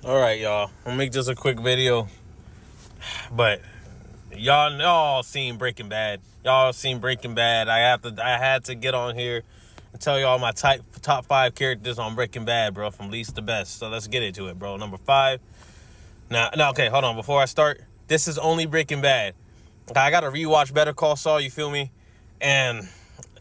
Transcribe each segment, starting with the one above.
All right, y'all. I'll make just a quick video, but y'all seen Breaking Bad. Y'all seen Breaking Bad. I had to get on here and tell y'all my top 5 characters on Breaking Bad, bro, from least to best. So let's get into it, bro. Number 5. Now, okay, hold on. Before I start, this is only Breaking Bad. I gotta rewatch Better Call Saul. You feel me? And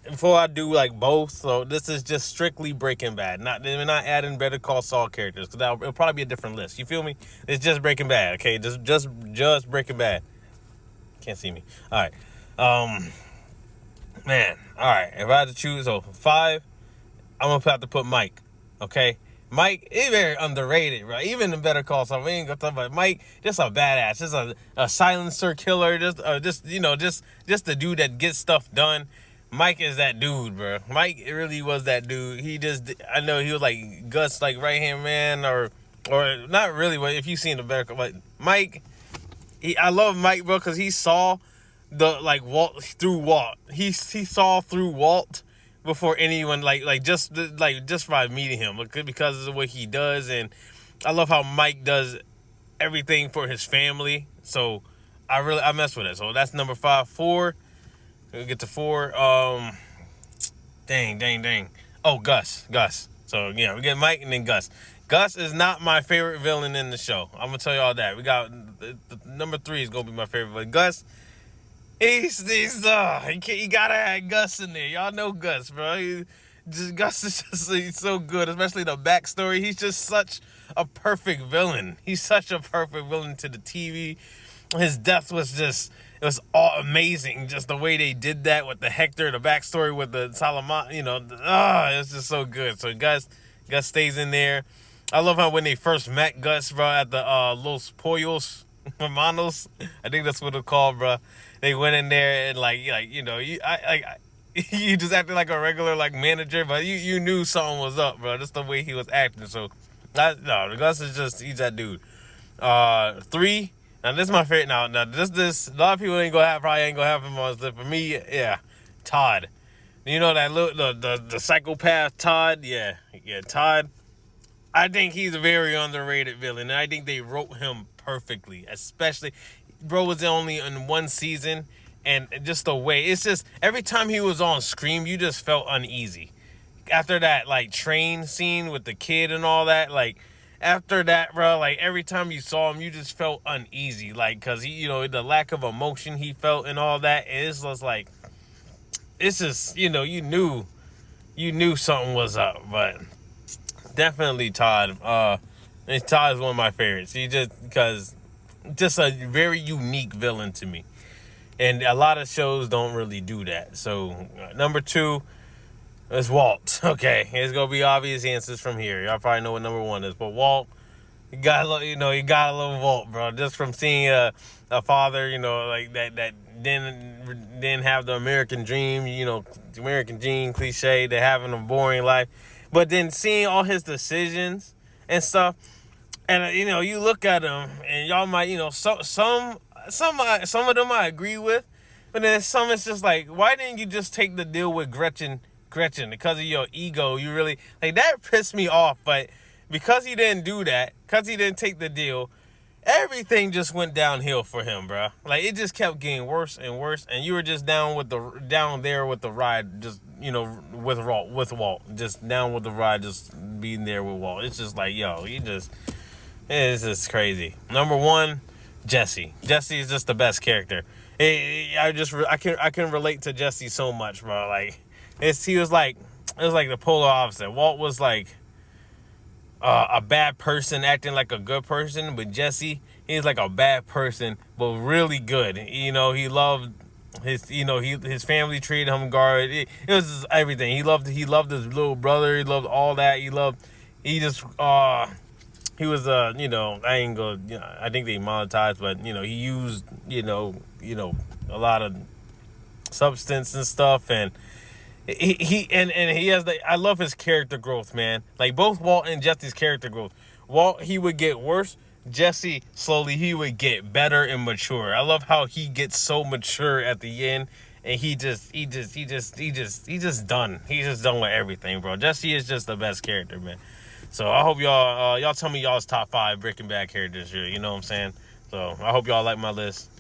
before I do like both, so this is just strictly Breaking Bad. We're not adding Better Call Saul characters because it'll probably be a different list. You feel me? It's just Breaking Bad. Okay, just Breaking Bad. Can't see me. All right, man. All right. If I had to choose, so 5, I'm gonna have to put Mike. Okay. Mike is very underrated, right? Even in Better Call Saul, we ain't gonna talk about Mike. Just a badass, just a silencer killer, just the dude that gets stuff done. Mike is that dude, bro. Mike really was that dude. I know he was like Gus, like right hand man, or not really. But if you seen the Better Call, but Mike, I love Mike, bro, because he saw the Walt through Walt. He saw through Walt before anyone just by meeting him because of what he does. And I love how Mike does everything for his family. So I mess with it. So that's number 5. 4, we'll get to 4. Dang. Oh, Gus. So yeah, we get Mike and then Gus. Gus is not my favorite villain in the show. I'm gonna tell y'all that. We got number 3 is gonna be my favorite, but Gus, you gotta have Gus in there. Y'all know Gus, bro. Gus is just he's so good, especially the backstory. He's just such a perfect villain. He's such a perfect villain to the TV. His death was it was all amazing. Just the way they did that with the Hector, the backstory with the Salaman, it's just so good. So Gus stays in there. I love how when they first met Gus, bro, at the Los Pollos Hermanos, I think that's what it's called, bro. They went in there and you just acted like a regular manager, but you knew something was up, bro. Just the way he was acting. So Gus is he's that dude. 3. Now this is my favorite. Now this a lot of people probably ain't gonna have him on this. For me, yeah, Todd. You know that the psychopath Todd. Yeah, Todd. I think he's a very underrated villain, and I think they wrote him perfectly. Especially, bro was only in 1 season, and just the way it's just every time he was on screen, you just felt uneasy. After that, train scene with the kid and all that, after that, bro, every time you saw him, you just felt uneasy, because he, the lack of emotion he felt and all that. It's just it's just, you knew something was up, but. Definitely Todd. Todd is one of my favorites. He just a very unique villain to me, and a lot of shows don't really do that. So number 2 is Walt. Okay, it's gonna be obvious answers from here. Y'all probably know what number 1 is, but Walt, you gotta love Walt, bro. Just from seeing a father, that didn't have the American dream, the American dream cliche, to having a boring life. But then seeing all his decisions and stuff, and you look at him, and y'all might, some of them I agree with, but then some it's just why didn't you just take the deal with Gretchen? Because of your ego, you really that pissed me off. But because he didn't do that, because he didn't take the deal, everything just went downhill for him, bro. It just kept getting worse and worse, and you were just down there with the ride, just with Walt, just down with the ride, just being there with Walt. It's just it's just crazy. Number 1, Jesse. Jesse is just the best character. I can relate to Jesse so much, bro. It was like the polar opposite. Walt was a bad person acting like a good person, but Jesse, he's like a bad person but really good. He loved his family treated him guard. It was just everything. He loved his little brother. He loved all that. He was I ain't go, I think they monetized, but he used a lot of substance and stuff, and he has I love his character growth, man. Both Walt and Jesse's character growth. Walt, he would get worse. Jesse, slowly he would get better and mature. I love how he gets so mature at the end, and he's just done. He's just done with everything, bro. Jesse is just the best character, man. So I hope y'all tell me y'all's top 5 Breaking Bad characters here. You know what I'm saying? So I hope y'all like my list.